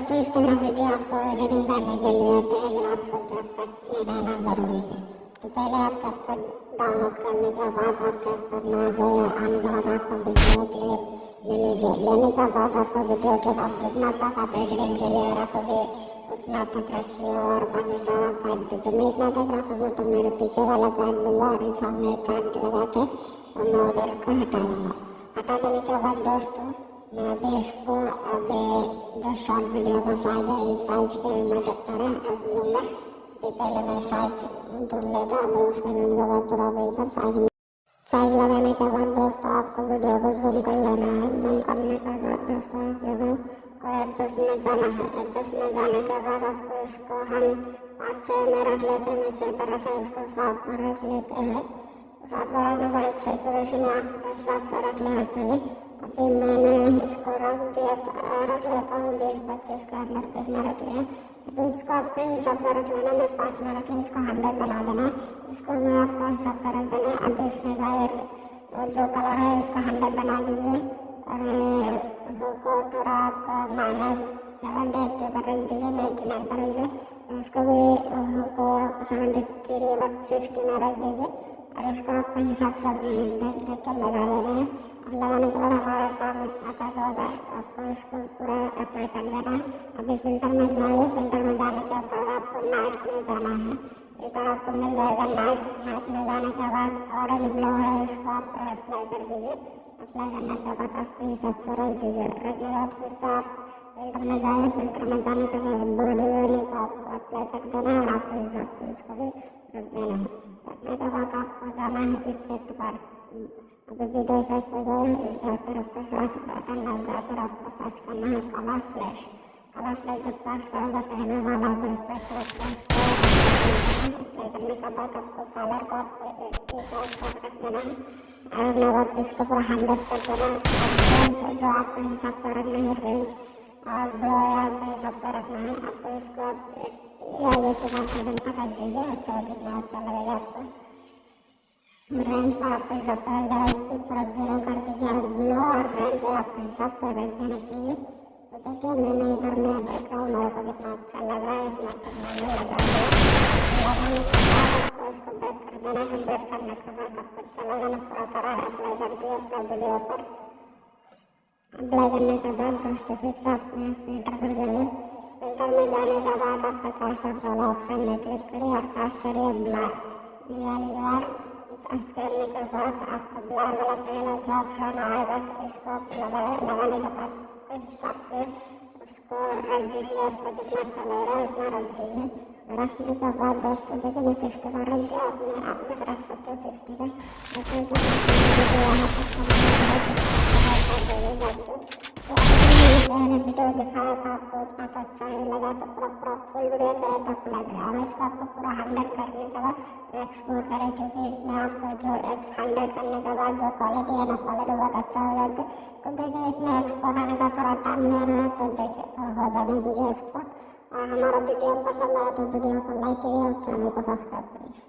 दोस्तों, इस तरह वीडियो आपको एडिटिंग करने के लिए पहले आपको कैपकट में रहना ज़रूरी है। तो पहले आप कैपकट डाउनलोड करने के बाद आप कैपकट में आ जाइए। आने के बाद आपका वीडियो क्लिप ले लीजिए। लेने के बाद आपका वीडियो क्लिप आप जितना तक आप एडिटिंग के लिए रखोगे उतना तक रखिए और बाकी सारा काट दीजिए। मैं इतना तक रखूँगा तो मेरे पीछे वाला काट दूँगा और इस सामने काट लगा के और मैं उधर का हटा दूँगा। हटा देने के बाद दोस्तों मैं अभी इसको जो शॉर्ट वीडियो का साइज है इस साइज के मदद तरह रख लूँगा। पहले मैं साइज ढूंढ लेता अभी उसको ढूंढने के बाद थोड़ा इधर साइज लगाने के बाद दोस्तों आपको वीडियो को जूम कर लेना है। जूम करने के बाद दोस्तों आपको एडजस्ट में जाना है। एडजस्ट में जाने के बाद आपको इसको हम 5-6 में रख लेते हैं। नीचे पर रखें इसको 7 पर रख लेते हैं। 7 पर रखने के बाद सेचुरेशन आपके हिसाब से रख लेना चाहिए। अभी मैंने इसको रख लेता हूँ 20-25 के अंदर 30 में रख लिया। अभी इसको आपके हिसाब से रख लेना। मैं 5 में रख लिया, इसको 100 बना देना। इसको मैं आपका हिसाब से रख देना। अभी इसमें जाहिर जो कलर है इसको 100 बना दीजिए और को थोड़ा आपका -70-80 पर रख दीजिए। मैं 89 पर रख दिया। उसको भी को 73-60 में रख दीजिए और इसको आपके हिसाब से देख के लगा लेना है। अब लगाने के बाद हमारा काम इतना तक होगा तो आपको इसको पूरा अप्लाई कर देना है। अभी फिल्टर में जाइए। फिल्टर में जाने के बाद आपको नाइट में जाना है। इधर आपको मिल जाएगा नाइट में जाने के बाद ऑरेंज ग्लो है इसको आप अप्लाई कर दीजिए। अप्लाई करने के बाद आपके हिसाब से रख दीजिए। रखने के बाद फिर से आप फिल्टर में जाइए। फिल्टर में जाने के बाद बॉडी वाली को आपको अप्लाई कर देना है और आपके हिसाब से इसको भी रख देना है। रखने के बाद आपको जाना है इफेक्ट पर। अभी वीडियो इफेक्ट पर जाकर आपको सर्च बटन डाल जाकर आपको सर्च करना है कलर फ्लैश। कलर फ्लैश जब सर्च करोगे पहले वाला जो इफेक्ट है अप्लाई करने के बाद आपको कलर को आपको 80 के आसपास रख देना है और बाद इसको पूरा 100 कर देना है। रेंज जो आपके हिसाब से रखना है रेंज और ब्लो आपके हिसाब से रखना है। आपको इसको या ये तो रख दीजिए। अच्छा जितना अच्छा लगेगा आपको। रेंज पर आपके हिसाब से रख देना। इसको पूरा 0 कर दीजिए और ब्लो और रेंज आपके हिसाब से रख देना चाहिए। तो देखिए मैंने इधर मैं देख रहा हूँ मेरे को कितना अच्छा लग रहा है। इतना अच्छा मैंने लगा दिया। लगाने के बाद आपको इसको बैक कर देना है। बैक करने के बाद आपको अच्छा लगाना पूरा तरह अप्लाई कर दिया अपना वीडियो पर। अप्लाई करने के बाद दोस्तों फिर से अपने फिल्टर पर जाइए। फिल्टर में जाने के बाद आपका चार्ज वाला ऑप्शन में क्लिक करिए और चार्ज करिए ब्लर। चार्ज करने के बाद आपका ब्लर वाला पहला जो ऑप्शन आएगा इसको लगाने के बाद आपके हिसाब से उसको रख दीजिए। आपको जितना अच्छा लग रहा है उतना रख दीजिए। रखने के बाद दोस्तों देखिए मैं 60 का रख दिया। आप बस रख सकते हो 60 का। रखने के बाद यहाँ मैंने वीडियो दिखाया था आपको उतना तो अच्छा ही लगा तो पूरा फुल वीडियो चाहिए तो आपको लग रहा है। और इसको आपको पूरा 100 करने के बाद एक्सपोर्ट करें क्योंकि इसमें आपको जो 100 करने के बाद जो क्वालिटी है ना क्वालिटी बहुत अच्छा हो जाती है। तो देखिए इसमें एक्सपोर्ट आने का थोड़ा टाइम ले रहा है तो देखिए तो हो जाने दीजिए एक्सपोर्ट। और हमारा वीडियो पसंद आया तो वीडियो को लाइक करिए और चैनल को सब्सक्राइब करिए।